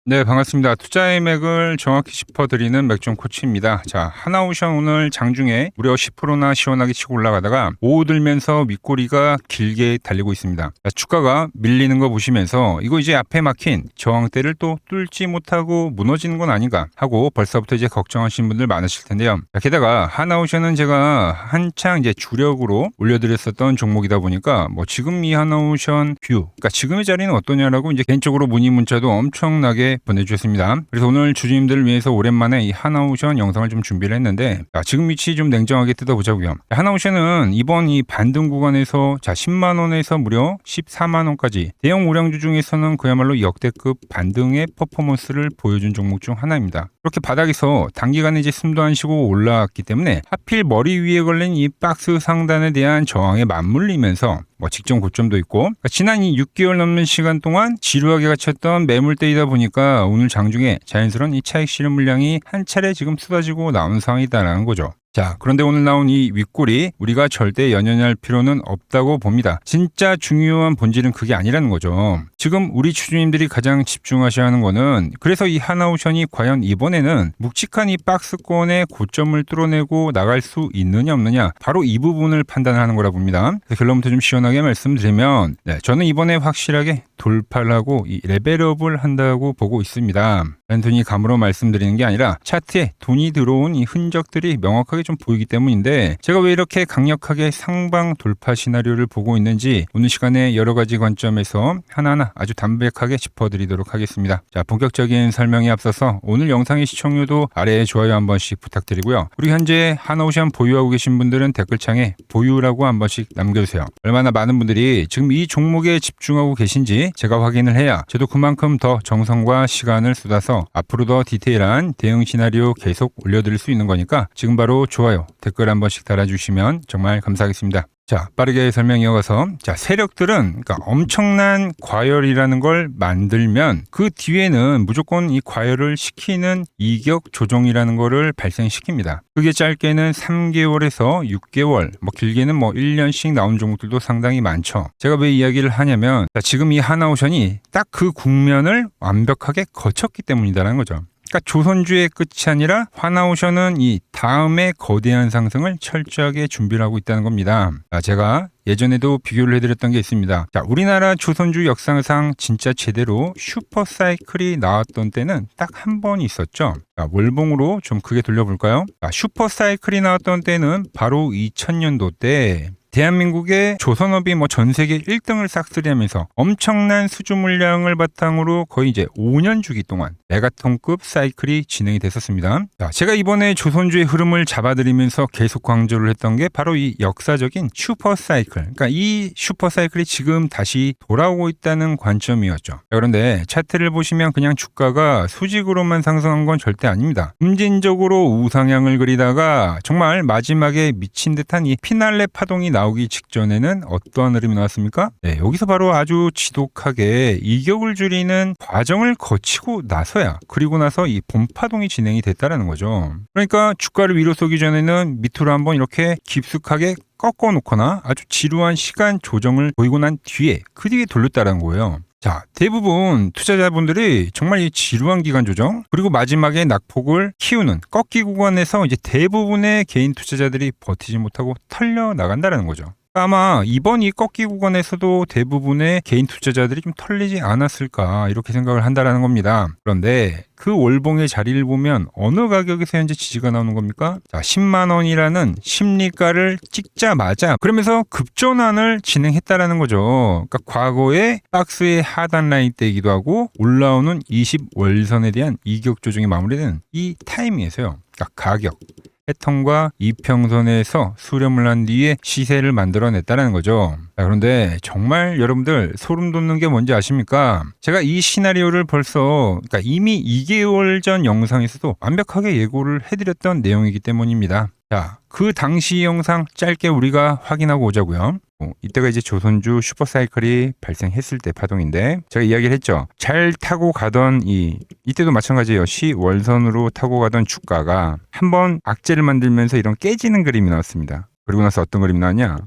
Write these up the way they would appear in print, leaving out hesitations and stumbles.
네, 반갑습니다. 투자의 맥을 정확히 짚어드리는 맥종 코치입니다. 자, 하나오션 오늘 장중에 무려 10%나 시원하게 치고 올라가다가 오후 들면서 윗꼬리가 길게 달리고 있습니다. 자, 주가가 밀리는 거 보시면서 이거 이제 앞에 막힌 저항대를 또 뚫지 못하고 무너지는 건 아닌가 하고 벌써부터 이제 걱정하시는 분들 많으실 텐데요. 자, 게다가 하나오션은 제가 한창 이제 주력으로 올려드렸었던 종목이다 보니까 뭐 지금 이 하나오션 뷰, 그러니까 지금의 자리는 어떠냐라고 이제 개인적으로 문의 문자도 엄청나게 보내주셨습니다. 그래서 오늘 주주님들을 위해서 오랜만에 이 하나오션 영상을 좀 준비를 했는데, 지금 위치 좀 냉정하게 뜯어보자고요. 하나오션은 이번 이 반등 구간에서 10만 원에서 무려 14만 원까지 대형 우량주 중에서는 그야말로 역대급 반등의 퍼포먼스를 보여준 종목 중 하나입니다. 그렇게 바닥에서 단기간에 이제 숨도 안 쉬고 올라왔기 때문에 하필 머리 위에 걸린 이 박스 상단에 대한 저항에 맞물리면서 직전 고점도 있고, 지난 이 6개월 넘는 시간 동안 지루하게 갇혔던 매물대이다 보니까 오늘 장중에 자연스러운 이 차익 실현 물량이 한 차례 지금 쏟아지고 나온 상황이다라는 거죠. 자, 그런데 오늘 나온 이 윗골이 우리가 절대 연연할 필요는 없다고 봅니다. 진짜 중요한 본질은 그게 아니라는 거죠. 지금 우리 주주님들이 가장 집중하셔야 하는 거는, 그래서 이 하나오션이 과연 이번에는 묵직한 이 박스권의 고점을 뚫어내고 나갈 수 있느냐 없느냐, 바로 이 부분을 판단하는 거라 봅니다. 그래서 결론부터 좀 시원하게 말씀드리면, 저는 이번에 확실하게 돌파를 하고 이 레벨업을 한다고 보고 있습니다. 단순히 감으로 말씀드리는 게 아니라 차트에 돈이 들어온 이 흔적들이 명확하게 좀 보이기 때문인데, 제가 왜 이렇게 강력하게 상방 돌파 시나리오를 보고 있는지 오늘 시간에 여러 가지 관점에서 하나하나 아주 담백하게 짚어드리도록 하겠습니다. 자, 본격적인 설명에 앞서서 오늘 영상의 시청률도 아래에 좋아요 한 번씩 부탁드리고요. 우리 현재 하나오션 보유하고 계신 분들은 댓글창에 보유라고 한 번씩 남겨주세요. 얼마나 많은 분들이 지금 이 종목에 집중하고 계신지 제가 확인을 해야 저도 그만큼 더 정성과 시간을 쏟아서 앞으로 더 디테일한 대응 시나리오 계속 올려드릴 수 있는 거니까 지금 바로 좋아요, 댓글 한 번씩 달아주시면 정말 감사하겠습니다. 자, 빠르게 설명 이어가서, 세력들은 그러니까 엄청난 과열이라는 걸 만들면 그 뒤에는 무조건 이 과열을 시키는 이격 조정이라는 거를 발생시킵니다. 그게 짧게는 3개월에서 6개월, 길게는 1년씩 나온 종목들도 상당히 많죠. 제가 왜 이야기를 하냐면, 지금 이 하나오션이 딱 그 국면을 완벽하게 거쳤기 때문이다라는 거죠. 그러니까 조선주의 끝이 아니라 하나오션은 이 다음의 거대한 상승을 철저하게 준비를 하고 있다는 겁니다. 제가 예전에도 비교를 해드렸던 게 있습니다. 우리나라 조선주 역사상 진짜 제대로 슈퍼사이클이 나왔던 때는 딱 한 번 있었죠. 월봉으로 좀 크게 돌려볼까요? 슈퍼사이클이 나왔던 때는 바로 2000년도 때 대한민국의 조선업이 전 세계 1등을 싹쓸이하면서 엄청난 수주 물량을 바탕으로 거의 이제 5년 주기 동안 메가톤급 사이클이 진행이 됐었습니다. 제가 이번에 조선주의 흐름을 잡아드리면서 계속 강조를 했던 게 바로 이 역사적인 슈퍼사이클, 그러니까 이 슈퍼사이클이 지금 다시 돌아오고 있다는 관점이었죠. 그런데 차트를 보시면 그냥 주가가 수직으로만 상승한 건 절대 아닙니다. 점진적으로 우상향을 그리다가 정말 마지막에 미친 듯한 이 피날레 파동이 나오기 직전에는 어떠한 흐름이 나왔습니까? 여기서 바로 아주 지독하게 이격을 줄이는 과정을 거치고 나서야, 그리고 나서 이 봄파동이 진행이 됐다라는 거죠. 그러니까 주가를 위로 쏘기 전에는 밑으로 한번 이렇게 깊숙하게 꺾어 놓거나 아주 지루한 시간 조정을 보이고 난 뒤에 그 뒤에 돌렸다라는 거예요. 자, 대부분 투자자분들이 정말 이 지루한 기간 조정, 그리고 마지막에 낙폭을 키우는 꺾기 구간에서 이제 대부분의 개인 투자자들이 버티지 못하고 털려 나간다라는 거죠. 아마 이번 이 꺾기 구간에서도 대부분의 개인 투자자들이 좀 털리지 않았을까, 이렇게 생각을 한다라는 겁니다. 그런데 그 월봉의 자리를 보면 어느 가격에서 현재 지지가 나오는 겁니까? 10만 원이라는 심리가를 찍자마자 그러면서 급전환을 진행했다라는 거죠. 그러니까 과거에 박스의 하단 라인 때이기도 하고 올라오는 20월선에 대한 이격 조정이 마무리되는 이 타이밍에서요. 그러니까 가격, 패턴과 이평선에서 수렴을 한 뒤에 시세를 만들어냈다는 거죠. 그런데 정말 여러분들 소름 돋는 게 뭔지 아십니까? 제가 이 시나리오를 벌써 이미 2개월 전 영상에서도 완벽하게 예고를 해드렸던 내용이기 때문입니다. 자, 그 당시 영상 짧게 우리가 확인하고 오자고요. 이때가 이제 조선주 슈퍼사이클이 발생했을 때 파동인데, 제가 이야기를 했죠. 잘 타고 가던 이때도 마찬가지예요. 시월선으로 타고 가던 주가가 한번 악재를 만들면서 이런 깨지는 그림이 나왔습니다. 그리고 나서 어떤 그림이 나왔냐?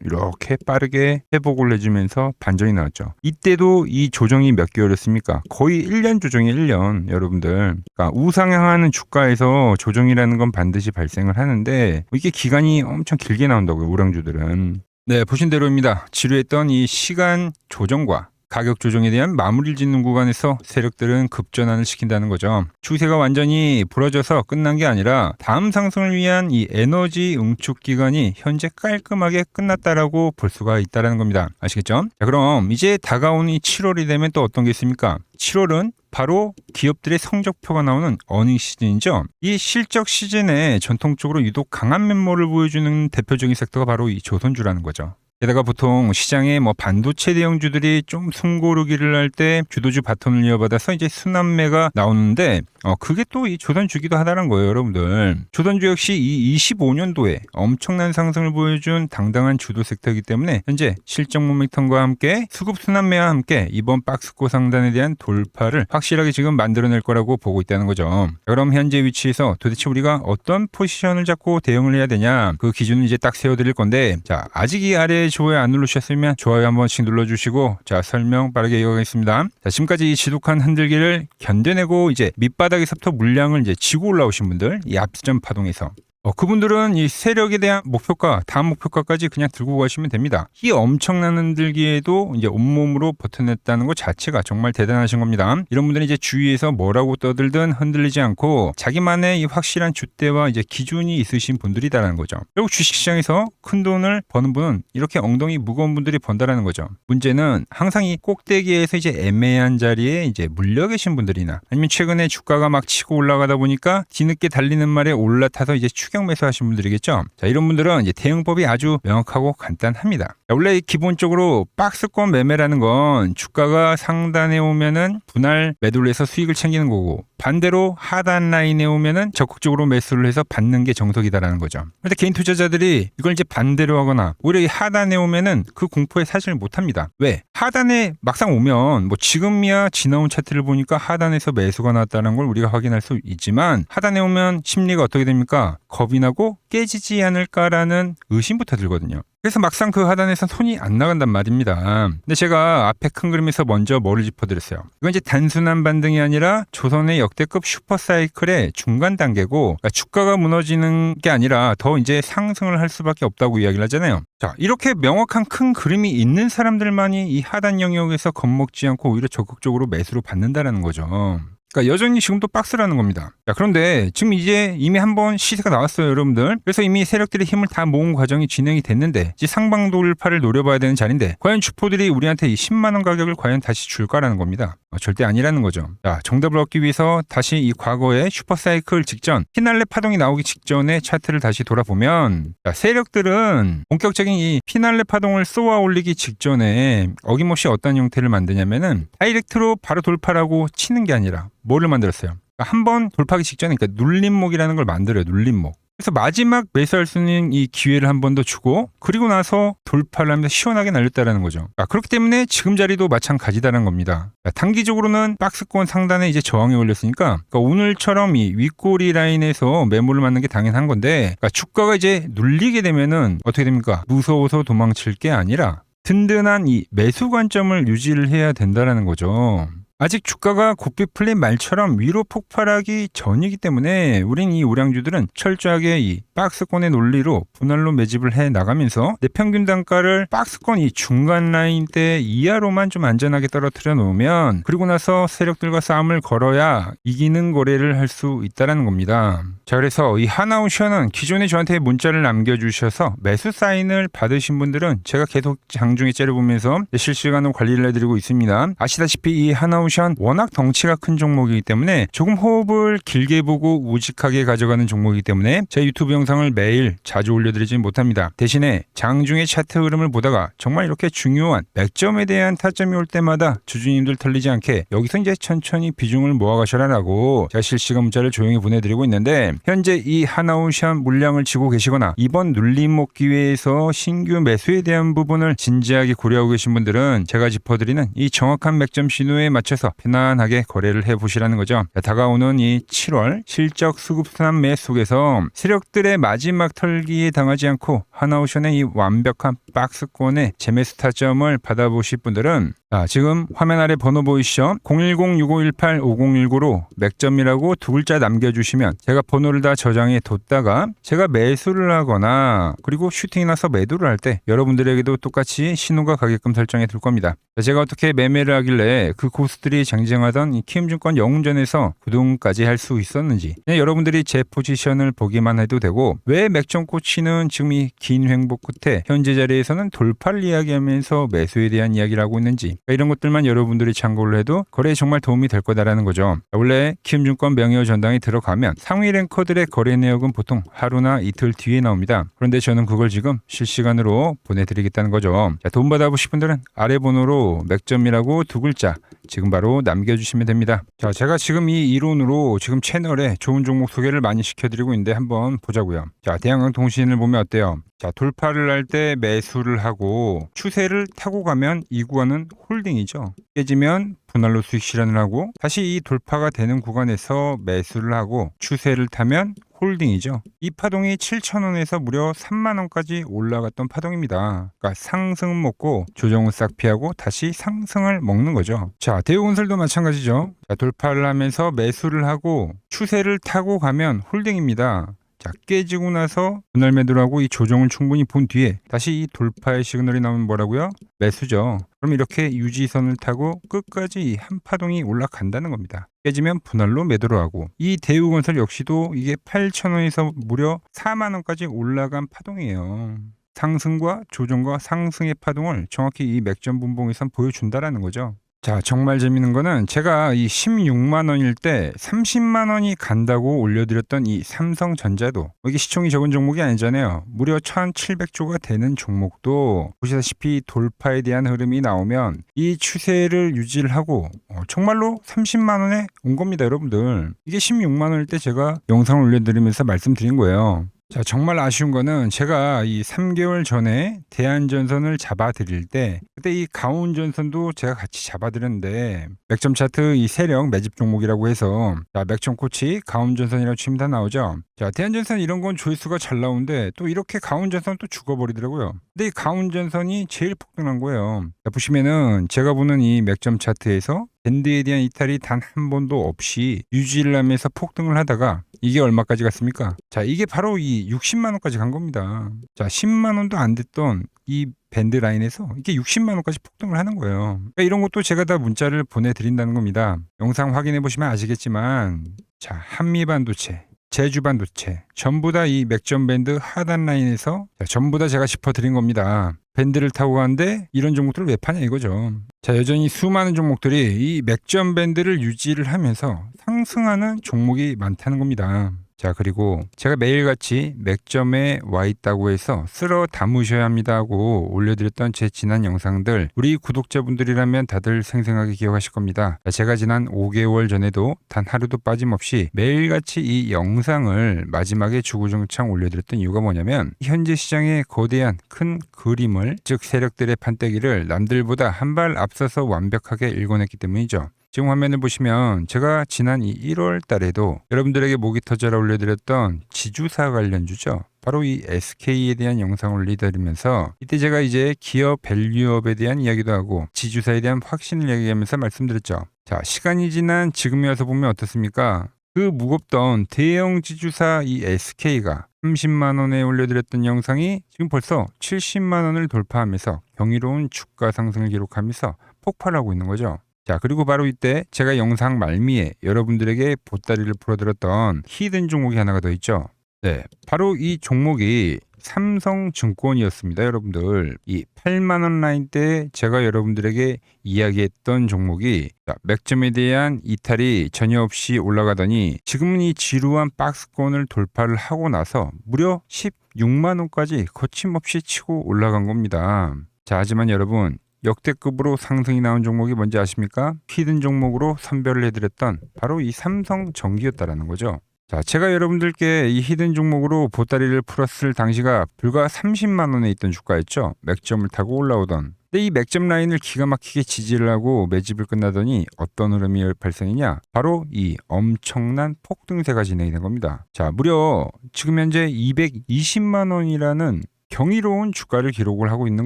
이렇게 빠르게 회복을 해주면서 반전이 나왔죠. 이때도 이 조정이 몇 개월이었습니까? 거의 1년 조정이 1년, 여러분들. 그러니까 우상향하는 주가에서 조정이라는 건 반드시 발생을 하는데 이게 기간이 엄청 길게 나온다고요, 우량주들은. 네, 보신 대로입니다. 지루했던 이 시간 조정과 가격 조정에 대한 마무리를 짓는 구간에서 세력들은 급전환을 시킨다는 거죠. 추세가 완전히 부러져서 끝난 게 아니라 다음 상승을 위한 이 에너지 응축 기간이 현재 깔끔하게 끝났다라고 볼 수가 있다는 겁니다. 아시겠죠? 자, 그럼 이제 다가오는 이 7월이 되면 또 어떤 게 있습니까? 7월은 바로 기업들의 성적표가 나오는 어닝 시즌이죠. 이 실적 시즌에 전통적으로 유독 강한 면모를 보여주는 대표적인 섹터가 바로 이 조선주라는 거죠. 게다가 보통 시장에 반도체 대형주들이 좀 숨고르기를 할 때 주도주 바톤을 이어받아서 이제 순환매가 나오는데 그게 또 이 조선주기도 하다는 거예요, 여러분들. 조선주 역시 이 25년도에 엄청난 상승을 보여준 당당한 주도 섹터이기 때문에 현재 실적 모멘텀과 함께 수급 순환매와 함께 이번 박스권 상단에 대한 돌파를 확실하게 지금 만들어낼 거라고 보고 있다는 거죠. 그럼 현재 위치에서 도대체 우리가 어떤 포지션을 잡고 대응을 해야 되냐, 그 기준을 이제 딱 세워드릴 건데, 자, 아직 이 아래에 좋아요 안 누르셨으면 좋아요 한 번씩 눌러주시고, 자, 설명 빠르게 이어가겠습니다. 자, 지금까지 이 지독한 흔들기를 견뎌내고 이제 밑바닥에서부터 물량을 이제 지고 올라오신 분들, 이 앞전 파동에서 그분들은 이 세력에 대한 목표가, 다음 목표가까지 그냥 들고 가시면 됩니다. 이 엄청난 흔들기에도 이제 온몸으로 버텨냈다는 것 자체가 정말 대단하신 겁니다. 이런 분들은 이제 주위에서 뭐라고 떠들든 흔들리지 않고 자기만의 이 확실한 줏대와 이제 기준이 있으신 분들이다라는 거죠. 결국 주식시장에서 큰 돈을 버는 분은 이렇게 엉덩이 무거운 분들이 번다라는 거죠. 문제는 항상 이 꼭대기에서 이제 애매한 자리에 이제 물려 계신 분들이나 아니면 최근에 주가가 막 치고 올라가다 보니까 뒤늦게 달리는 말에 올라타서 이제 추격 매수하신 분들이겠죠. 자, 이런 분들은 이제 대응법이 아주 명확하고 간단합니다. 자, 원래 기본적으로 박스권 매매라는 건 주가가 상단에 오면은 분할 매도를 해서 수익을 챙기는 거고, 반대로 하단 라인에 오면은 적극적으로 매수를 해서 받는 게 정석이다라는 거죠. 그런데 개인 투자자들이 이걸 이제 반대로 하거나 오히려 이 하단에 오면은 그 공포에 사실을 못 합니다. 왜? 하단에 막상 오면 지금이야 지나온 차트를 보니까 하단에서 매수가 나왔다는 걸 우리가 확인할 수 있지만, 하단에 오면 심리가 어떻게 됩니까? 겁이 나고 깨지지 않을까라는 의심부터 들거든요. 그래서 막상 그 하단에서 손이 안 나간단 말입니다. 근데 제가 앞에 큰 그림에서 먼저 뭐를 짚어드렸어요. 이건 이제 단순한 반등이 아니라 조선의 역대급 슈퍼사이클의 중간 단계고, 그러니까 주가가 무너지는 게 아니라 더 이제 상승을 할 수밖에 없다고 이야기를 하잖아요. 자, 이렇게 명확한 큰 그림이 있는 사람들만이 이 하단 영역에서 겁먹지 않고 오히려 적극적으로 매수로 받는다라는 거죠. 그러니까 여전히 지금도 박스라는 겁니다. 자, 그런데 지금 이제 이미 한번 시세가 나왔어요, 여러분들. 그래서 이미 세력들이 힘을 다 모은 과정이 진행이 됐는데 이제 상방 돌파를 노려봐야 되는 자리인데, 과연 주포들이 우리한테 이 10만 원 가격을 과연 다시 줄까라는 겁니다. 절대 아니라는 거죠. 자, 정답을 얻기 위해서 다시 이 과거의 슈퍼사이클 직전, 피날레 파동이 나오기 직전에 차트를 다시 돌아보면, 자, 세력들은 본격적인 이 피날레 파동을 쏘아 올리기 직전에 어김없이 어떤 형태를 만드냐면은 다이렉트로 바로 돌파라고 치는 게 아니라 뭐를 만들었어요? 한번 돌파하기 직전에, 그러니까 눌림목이라는 걸 만들어요. 눌림목. 그래서 마지막 매수할 수 있는 이 기회를 한 번 더 주고, 그리고 나서 돌파를 하면서 시원하게 날렸다라는 거죠. 그렇기 때문에 지금 자리도 마찬가지다라는 겁니다. 단기적으로는 박스권 상단에 이제 저항이 올렸으니까, 오늘처럼 이 윗꼬리 라인에서 매물을 맞는 게 당연한 건데, 주가가 이제 눌리게 되면은 어떻게 됩니까? 무서워서 도망칠 게 아니라 든든한 이 매수 관점을 유지를 해야 된다라는 거죠. 아직 주가가 고삐 풀린 말처럼 위로 폭발하기 전이기 때문에 우린 이 우량주들은 철저하게 이 박스권의 논리로 분할로 매집을 해 나가면서 내 평균 단가를 박스권 이 중간 라인대 이하로만 좀 안전하게 떨어뜨려 놓으면, 그리고 나서 세력들과 싸움을 걸어야 이기는 거래를 할 수 있다는 겁니다. 자, 그래서 이 하나오션은 기존에 저한테 문자를 남겨주셔서 매수 사인을 받으신 분들은 제가 계속 장중에 째려보면서 실시간으로 관리를 해드리고 있습니다. 아시다시피 이 하나오션 워낙 덩치가 큰 종목이기 때문에 조금 호흡을 길게 보고 우직하게 가져가는 종목이기 때문에 제 유튜브 영상을 매일 자주 올려드리진 못합니다. 대신에 장중의 차트 흐름을 보다가 정말 이렇게 중요한 맥점에 대한 타점이 올 때마다 주주님들 털리지 않게 여기서 이제 천천히 비중을 모아가셔라라고 제가 실시간 문자를 조용히 보내드리고 있는데, 현재 이 하나오션 물량을 쥐고 계시거나 이번 눌림목 기회에서 신규 매수에 대한 부분을 진지하게 고려하고 계신 분들은 제가 짚어드리는 이 정확한 맥점 신호에 맞춰서 마음에서 편안하게 거래를 해보시라는 거죠. 자, 다가오는 이 7월 실적 수급순환매 속에서 세력들의 마지막 털기에 당하지 않고 하나오션의 이 완벽한 박스권의 재매수 타점을 받아보실 분들은 지금 화면 아래 번호 보이시죠? 010-6518-5019로 맥점이라고 두 글자 남겨주시면 제가 번호를 다 저장해 뒀다가 제가 매수를 하거나 그리고 슈팅이 나서 매도를 할 때 여러분들에게도 똑같이 신호가 가게끔 설정해 둘 겁니다. 제가 어떻게 매매를 하길래 그 고수들이 쟁쟁하던 이 키움증권 영웅전에서 구동까지 할 수 있었는지 여러분들이 제 포지션을 보기만 해도 되고 왜 맥점 코치는 지금 이 긴 횡보 끝에 현재 자리에서는 돌파를 이야기하면서 매수에 대한 이야기를 하고 있는지 이런 것들만 여러분들이 참고를 해도 거래에 정말 도움이 될 거다라는 거죠. 원래 키움증권 명예호 전당에 들어가면 상위 랭커들의 거래 내역은 보통 하루나 이틀 뒤에 나옵니다. 그런데 저는 그걸 지금 실시간으로 보내드리겠다는 거죠. 돈 받아보실 분들은 아래 번호로 맥점이라고 두 글자 지금 바로 남겨주시면 됩니다. 자, 제가 지금 이 이론으로 지금 채널에 좋은 종목 소개를 많이 시켜드리고 있는데 한번 보자고요. 자, 대한항공통신을 보면 어때요? 자, 돌파를 할 때 매수를 하고 추세를 타고 가면 이 구간은 홀딩이죠. 깨지면 분할로 수익 실현을 하고 다시 이 돌파가 되는 구간에서 매수를 하고 추세를 타면 홀딩이죠. 이 파동이 7,000원에서 무려 3만원까지 올라갔던 파동입니다. 그러니까 상승은 먹고 조정은 싹 피하고 다시 상승을 먹는 거죠. 자, 대우건설도 마찬가지죠. 자, 돌파를 하면서 매수를 하고 추세를 타고 가면 홀딩입니다. 자, 깨지고 나서 분할 매도를 하고 이 조정을 충분히 본 뒤에 다시 이 돌파의 시그널이 나오면 뭐라고요? 매수죠. 그럼 이렇게 유지선을 타고 끝까지 한 파동이 올라간다는 겁니다. 깨지면 분할로 매도를 하고 이 대우건설 역시도 이게 8,000원에서 무려 4만원까지 올라간 파동이에요. 상승과 조정과 상승의 파동을 정확히 이 맥점 분봉에선 보여준다라는 거죠. 자, 정말 재밌는 거는 제가 이 16만 원일 때 30만 원이 간다고 올려드렸던 이 삼성전자도 이게 시총이 적은 종목이 아니잖아요. 무려 1,700조가 되는 종목도 보시다시피 돌파에 대한 흐름이 나오면 이 추세를 유지를 하고 정말로 30만 원에 온 겁니다, 여러분들. 이게 16만 원일 때 제가 영상을 올려드리면서 말씀드린 거예요. 자, 정말 아쉬운 거는 제가 이 3개월 전에 대한전선을 잡아드릴 때 그때 이 가온전선도 제가 같이 잡아드렸는데 맥점 차트 이 세력 매집 종목이라고 해서 자, 맥점 코치 가온전선이라고 치면 다 나오죠. 자, 대한전선 이런 건 조회수가 잘 나오는데 또 이렇게 가온전선 또 죽어버리더라고요. 근데 이 가온전선이 제일 폭등한 거예요. 자, 보시면은 제가 보는 이 맥점 차트에서 밴드에 대한 이탈이 단 한 번도 없이 유지를 하면서 폭등을 하다가 이게 얼마까지 갔습니까? 자, 이게 바로 이 60만 원까지 간 겁니다. 자, 10만 원도 안 됐던 이 밴드 라인에서 이게 60만 원까지 폭등을 하는 거예요. 그러니까 이런 것도 제가 다 문자를 보내드린다는 겁니다. 영상 확인해 보시면 아시겠지만 자, 한미반도체, 제주반도체 전부 다 이 맥점 밴드 하단 라인에서 전부 다 제가 짚어드린 겁니다. 밴드를 타고 가는데 이런 종목들을 왜 파냐 이거죠. 자, 여전히 수많은 종목들이 이 맥점 밴드를 유지를 하면서 상승하는 종목이 많다는 겁니다. 자, 그리고 제가 매일같이 맥점에 와 있다고 해서 쓸어 담으셔야 합니다 하고 올려드렸던 제 지난 영상들 우리 구독자분들이라면 다들 생생하게 기억하실 겁니다. 제가 지난 5개월 전에도 단 하루도 빠짐없이 매일같이 이 영상을 마지막에 주구장창 올려드렸던 이유가 뭐냐면 현재 시장의 거대한 큰 그림을 즉 세력들의 판때기를 남들보다 한 발 앞서서 완벽하게 읽어냈기 때문이죠. 지금 화면을 보시면 제가 지난 이 1월 달에도 여러분들에게 목이 터져라 올려드렸던 지주사 관련주죠. 바로 이 SK에 대한 영상을 올려드리면서 이때 제가 이제 기업 밸류업에 대한 이야기도 하고 지주사에 대한 확신을 얘기하면서 말씀드렸죠. 자, 시간이 지난 지금에 와서 보면 어떻습니까? 그 무겁던 대형 지주사 이 SK가 30만 원에 올려드렸던 영상이 지금 벌써 70만 원을 돌파하면서 경이로운 주가 상승을 기록하면서 폭발하고 있는 거죠. 자, 그리고 바로 이때 제가 영상 말미에 여러분들에게 보따리를 풀어드렸던 히든 종목이 하나가 더 있죠. 네, 바로 이 종목이 삼성증권이었습니다. 여러분들 이 8만 원 라인 때 제가 여러분들에게 이야기했던 종목이 맥점에 대한 이탈이 전혀 없이 올라가더니 지금은 이 지루한 박스권을 돌파를 하고 나서 무려 16만 원까지 거침없이 치고 올라간 겁니다. 자, 하지만 여러분 역대급으로 상승이 나온 종목이 뭔지 아십니까? 히든 종목으로 선별을 해드렸던 바로 이 삼성전기였다라는 거죠. 자, 제가 여러분들께 이 히든 종목으로 보따리를 풀었을 당시가 불과 30만 원에 있던 주가였죠. 맥점을 타고 올라오던. 근데 이 맥점 라인을 기가 막히게 지지를 하고 매집을 끝나더니 어떤 흐름이 발생이냐? 바로 이 엄청난 폭등세가 진행이 된 겁니다. 자, 무려 지금 현재 220만 원이라는 경이로운 주가를 기록을 하고 있는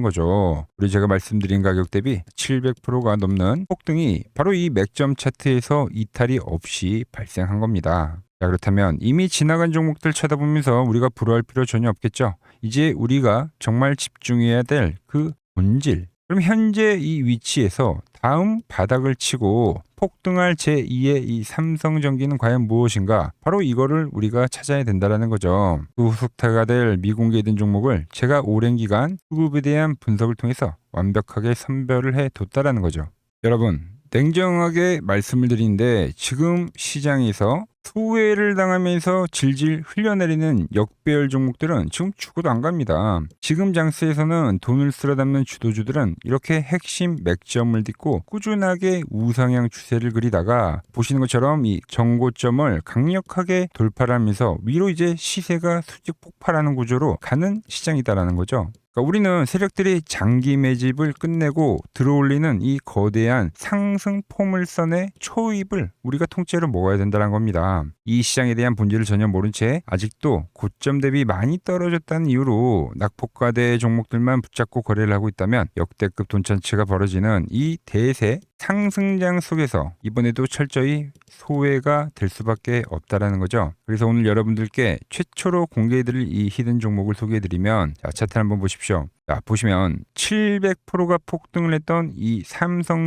거죠. 우리 제가 말씀드린 가격 대비 700%가 넘는 폭등이 바로 이 맥점 차트에서 이탈이 없이 발생한 겁니다. 자, 그렇다면 이미 지나간 종목들 쳐다보면서 우리가 불허할 필요 전혀 없겠죠. 이제 우리가 정말 집중해야 될 그 본질. 그럼 현재 이 위치에서 다음 바닥을 치고 폭등할 제2의 이 삼성전기는 과연 무엇인가? 바로 이거를 우리가 찾아야 된다는 거죠. 그 후속타가 될 미공개된 종목을 제가 오랜 기간 수급에 대한 분석을 통해서 완벽하게 선별을 해뒀다는 거죠. 여러분, 냉정하게 말씀을 드리는데 지금 시장에서 소외를 당하면서 질질 흘려내리는 역배열 종목들은 지금 죽어도 안 갑니다. 지금 장세에서는 돈을 쓸어 담는 주도주들은 이렇게 핵심 맥점을 딛고 꾸준하게 우상향 추세를 그리다가 보시는 것처럼 이 정고점을 강력하게 돌파를 하면서 위로 이제 시세가 수직 폭발하는 구조로 가는 시장이다라는 거죠. 그러니까 우리는 세력들이 장기 매집을 끝내고 들어올리는 이 거대한 상승 포물선의 초입을 우리가 통째로 먹어야 된다는 겁니다. 이 시장에 대한 본질을 전혀 모른 채 아직도 고점 대비 많이 떨어졌다는 이유로 낙폭과대 종목들만 붙잡고 거래를 하고 있다면 역대급 돈찬치가 벌어지는 이 대세 상승장 속에서 이번에도 철저히 소외가 될 수밖에 없다라는 거죠. 그래서 오늘 여러분들께 최초로 공개해드릴 이 히든 종목을 소개해드리면 자, 차트 한번 보십시오. 자, 보시면 700%가 폭등을 했던 이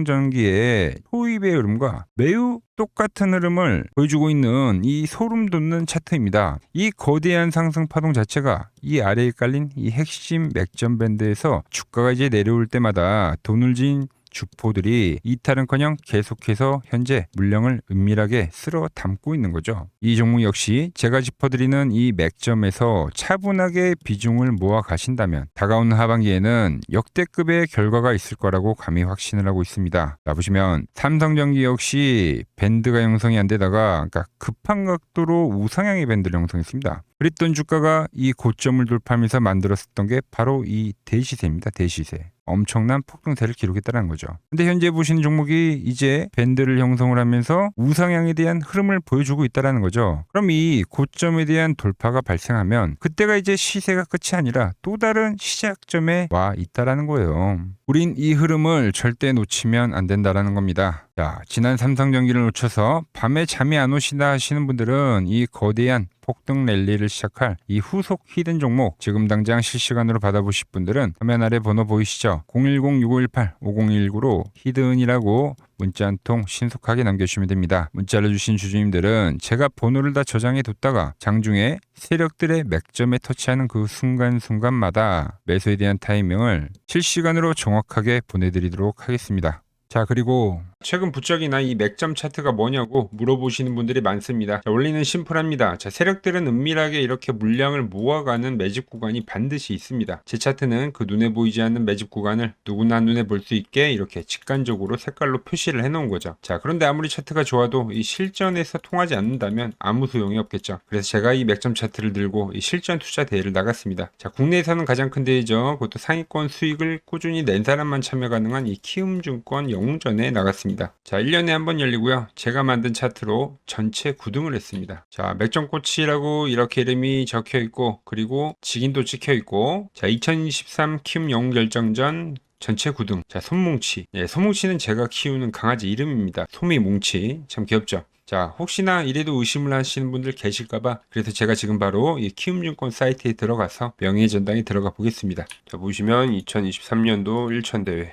삼성전기의 소입의 흐름과 매우 똑같은 흐름을 보여주고 있는 이 소름 돋는 차트입니다. 이 거대한 상승 파동 자체가 이 아래에 깔린 이 핵심 맥점 밴드에서 주가가 이제 내려올 때마다 돈을 진 주포들이 이탈은커녕 계속해서 현재 물량을 은밀하게 쓸어 담고 있는 거죠. 이 종목 역시 제가 짚어드리는 이 맥점에서 차분하게 비중을 모아 가신다면 다가오는 하반기에는 역대급의 결과가 있을 거라고 감히 확신을 하고 있습니다. 자, 보시면 삼성전기 역시 밴드가 형성이 안 되다가 그러니까 급한 각도로 우상향의 밴드를 형성했습니다. 그랬던 주가가 이 고점을 돌파하면서 만들었었던 게 바로 이 대시세입니다. 대시세. 엄청난 폭등세를 기록했다는 거죠. 근데 현재 보시는 종목이 이제 밴드를 형성을 하면서 우상향에 대한 흐름을 보여주고 있다는 거죠. 그럼 이 고점에 대한 돌파가 발생하면 그때가 이제 시세가 끝이 아니라 또 다른 시작점에 와 있다는 거예요. 우린 이 흐름을 절대 놓치면 안 된다는 겁니다. 자, 지난 삼성전기를 놓쳐서 밤에 잠이 안 오시다 하시는 분들은 이 거대한 폭등 랠리를 시작할 이 후속 히든 종목 지금 당장 실시간으로 받아보실 분들은 화면 아래 번호 보이시죠? 010-6518-5019로 히든이라고 문자 한 통 신속하게 남겨주시면 됩니다. 문자를 주신 주주님들은 제가 번호를 다 저장해 뒀다가 장중에 세력들의 맥점에 터치하는 그 순간순간마다 매수에 대한 타이밍을 실시간으로 정확하게 보내드리도록 하겠습니다. 자, 그리고 최근 부쩍이나 이 맥점 차트가 뭐냐고 물어보시는 분들이 많습니다. 자, 원리는 심플합니다. 자, 세력들은 은밀하게 이렇게 물량을 모아가는 매집 구간이 반드시 있습니다. 제 차트는 그 눈에 보이지 않는 매집 구간을 누구나 눈에 볼 수 있게 이렇게 직관적으로 색깔로 표시를 해놓은 거죠. 자, 그런데 아무리 차트가 좋아도 이 실전에서 통하지 않는다면 아무 소용이 없겠죠. 그래서 제가 이 맥점 차트를 들고 이 실전 투자 대회를 나갔습니다. 자, 국내에서는 가장 큰 대회죠. 그것도 상위권 수익을 꾸준히 낸 사람만 참여 가능한 이 키움증권 영웅전에 나갔습니다. 자, 1년에 한 번 열리고요. 제가 만든 차트로 전체 9등을 했습니다. 자, 맥점코치라고 이렇게 이름이 적혀 있고 그리고 직인도 찍혀 있고 자, 2023 키움 영웅 결정전 전체 9등. 자, 솜뭉치. 예, 솜뭉치는 제가 키우는 강아지 이름입니다. 솜이뭉치. 참 귀엽죠? 자, 혹시나 이래도 의심을 하시는 분들 계실까봐 그래서 제가 지금 바로 이 키움증권 사이트에 들어가서 명예전당에 들어가 보겠습니다. 자, 보시면 2023년도 1천대회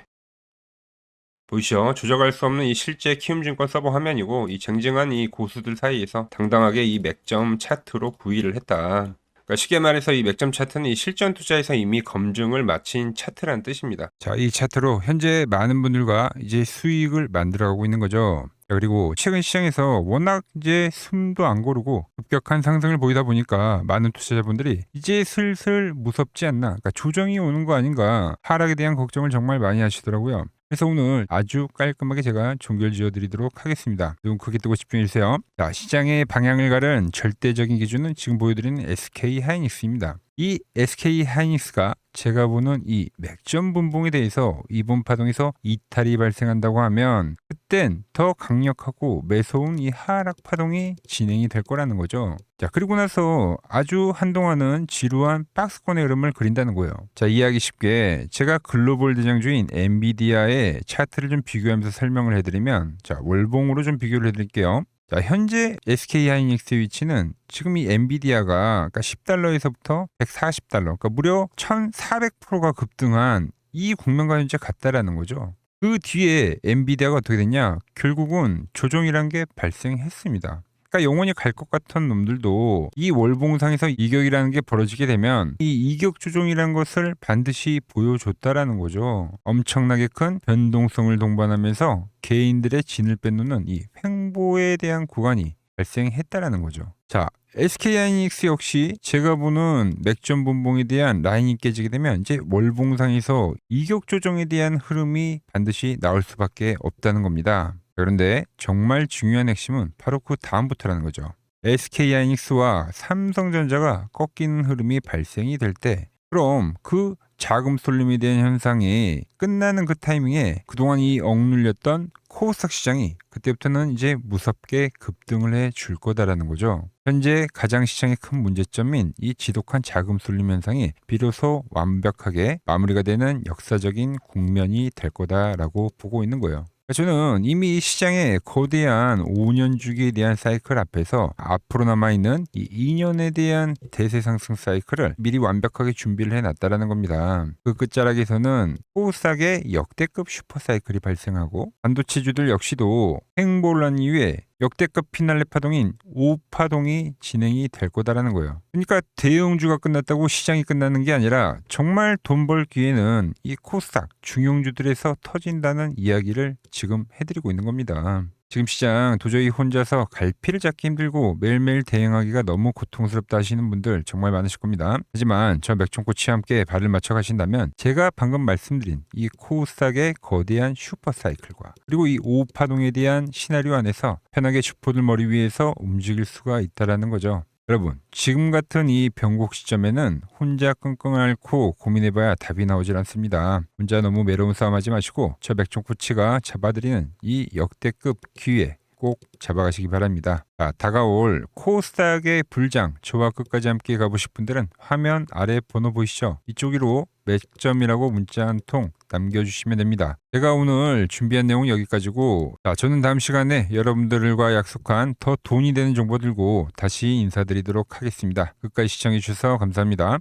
보이시죠? 조작할 수 없는 이 실제 키움증권 서버 화면이고 이 쟁쟁한 이 고수들 사이에서 당당하게 이 맥점 차트로 부위를 했다. 그러니까 쉽게 말해서 이 맥점 차트는 이 실전 투자에서 이미 검증을 마친 차트라는 뜻입니다. 자, 이 차트로 현재 많은 분들과 이제 수익을 만들어가고 있는 거죠. 그리고 최근 시장에서 워낙 이제 숨도 안 고르고 급격한 상승을 보이다 보니까 많은 투자자분들이 이제 슬슬 무섭지 않나, 그러니까 조정이 오는 거 아닌가, 하락에 대한 걱정을 정말 많이 하시더라고요. 그래서 오늘 아주 깔끔하게 제가 종결 지어드리도록 하겠습니다. 눈 크게 뜨고 집중해주세요. 자, 시장의 방향을 가른 절대적인 기준은 지금 보여드리는 SK 하이닉스입니다. 이 SK 하이닉스가 제가 보는 이 맥점 분봉에 대해서 이번 파동에서 이탈이 발생한다고 하면 그땐 더 강력하고 매서운 이 하락 파동이 진행이 될 거라는 거죠. 자, 그리고 나서 아주 한동안은 지루한 박스권의 흐름을 그린다는 거예요. 자, 이해하기 쉽게 제가 글로벌 대장주인 엔비디아의 차트를 좀 비교하면서 설명을 해드리면, 자, 월봉으로 좀 비교를 해드릴게요. 자, 현재 SK 하이닉스의 위치는 지금 이 엔비디아가 그러니까 $10에서부터 $140, 그러니까 무려 1,400%가 급등한 이 국면과 현재 같다라는 거죠. 그 뒤에 엔비디아가 어떻게 됐냐? 결국은 조정이란 게 발생했습니다. 그러니까 영원히 갈 것 같은 놈들도 이 월봉상에서 이격이라는 게 벌어지게 되면 이 이격 조정이라는 것을 반드시 보여줬다라는 거죠. 엄청나게 큰 변동성을 동반하면서 개인들의 진을 빼놓는 이 횡보에 대한 구간이 발생했다라는 거죠. 자, SK하이닉스 역시 제가 보는 맥점 분봉에 대한 라인이 깨지게 되면 이제 월봉상에서 이격 조정에 대한 흐름이 반드시 나올 수밖에 없다는 겁니다. 그런데 정말 중요한 핵심은 바로 그 다음부터라는 거죠. SK하이닉스와 삼성전자가 꺾이는 흐름이 발생이 될 때, 그럼 그 자금 쏠림에 대한 현상이 끝나는 그 타이밍에 그동안 이 억눌렸던 코스닥 시장이 그때부터는 이제 무섭게 급등을 해 줄 거다라는 거죠. 현재 가장 시장의 큰 문제점인 이 지독한 자금 쏠림 현상이 비로소 완벽하게 마무리가 되는 역사적인 국면이 될 거다라고 보고 있는 거예요. 저는 이미 시장의 거대한 5년 주기에 대한 사이클 앞에서 앞으로 남아있는 이 2년에 대한 대세 상승 사이클을 미리 완벽하게 준비를 해놨다라는 겁니다. 그 끝자락에서는 코스닥의 역대급 슈퍼 사이클이 발생하고 반도체주들 역시도 횡보를 한 이후에 역대급 피날레 파동인 5파동이 진행이 될 거다라는 거예요. 그러니까 대형주가 끝났다고 시장이 끝나는 게 아니라 정말 돈 벌 기회는 이 코스닥 중용주들에서 터진다는 이야기를 지금 해드리고 있는 겁니다. 지금 시장 도저히 혼자서 갈피를 잡기 힘들고 매일매일 대응하기가 너무 고통스럽다 하시는 분들 정말 많으실 겁니다. 하지만 저 맥종코치와 함께 발을 맞춰 가신다면 제가 방금 말씀드린 이 코스닥의 거대한 슈퍼 사이클과 그리고 이 5파동에 대한 시나리오 안에서 편하게 슈퍼들 머리 위에서 움직일 수가 있다는 거죠. 여러분, 지금 같은 이 변곡 시점에는 혼자 끙끙 앓고 고민해봐야 답이 나오질 않습니다. 혼자 너무 외로운 싸움하지 마시고 저 맥종코치가 잡아드리는 이 역대급 기회 꼭 잡아가시기 바랍니다. 자, 다가올 코스닥의 불장 저와 끝까지 함께 가보실 분들은 화면 아래 번호 보이시죠? 이쪽으로 맥점이라고 문자 한 통 남겨주시면 됩니다. 제가 오늘 준비한 내용은 여기까지고, 자, 저는 다음 시간에 여러분들과 약속한 더 돈이 되는 정보 들고 다시 인사드리도록 하겠습니다. 끝까지 시청해 주셔서 감사합니다.